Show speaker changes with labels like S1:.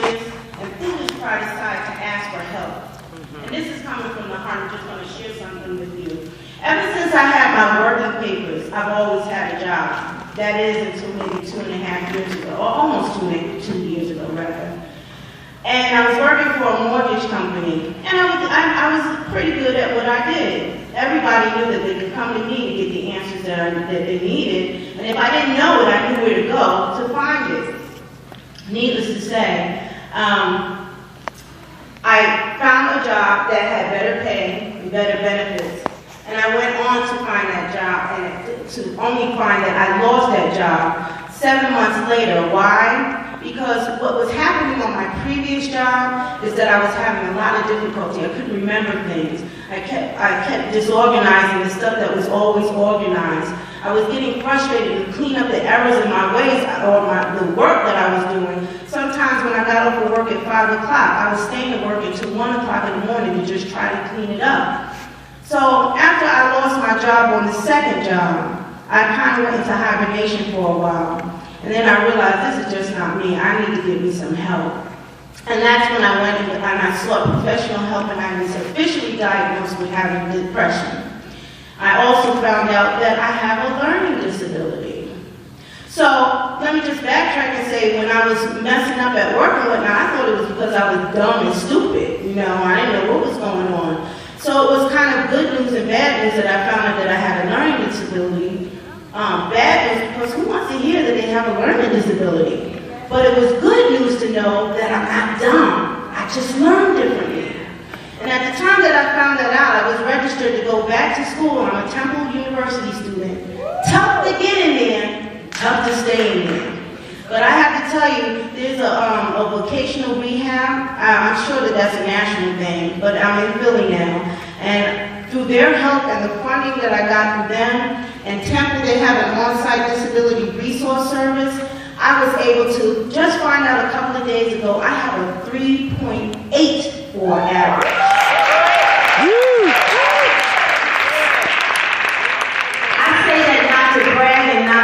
S1: is, and foolish pride aside, to ask for help. And this is coming from the heart. I'm just going to share something with you. Ever since I had my working papers, I've always had a job. That is until maybe 2.5 years ago, or almost 2 years ago, rather. And I was working for a mortgage company, and I was pretty good at what I did. Everybody knew that they could come to me to get the answers that they needed, and if I didn't know it, I knew where to go to find it. Needless to say, I found a job that had better pay and better benefits, and I went on to find that job, and to only find that I lost that job 7 months later. Why? Because what was happening on my previous job is that I was having a lot of difficulty. I couldn't remember things. I kept disorganizing the stuff that was always organized. I was getting frustrated to clean up the errors in my ways or the work that I was doing. Sometimes when I got off of work at 5 o'clock, I was staying at work until 1 o'clock in the morning to just try to clean it up. So after I lost my job on the second job, I kind of went into hibernation for a while. And then I realized this is just not me. I need to get me some help. And that's when I went and I sought professional help, and I was officially diagnosed with having depression. I also found out that I have a learning disability. So let me just backtrack and say, when I was messing up at work and whatnot, I thought it was because I was dumb and stupid. You know, I didn't know what was going on. So it was kind of good news and bad news that I found out that I had a learning disability. Bad news because who wants to hear that they have a learning disability? But it was good news to know that I'm not dumb. I just learned differently. And at the time that I found that out, I was registered to go back to school. I'm a Temple University student. Tough to get in there, tough to stay in there. But I have to tell you, there's a vocational rehab. I'm sure that that's a national thing, but I'm in Philly now. And through their help and the funding that I got through them, and Temple, they have an on-site disability resource service. I was able to just find out a couple of days ago, I have a 3.84 average.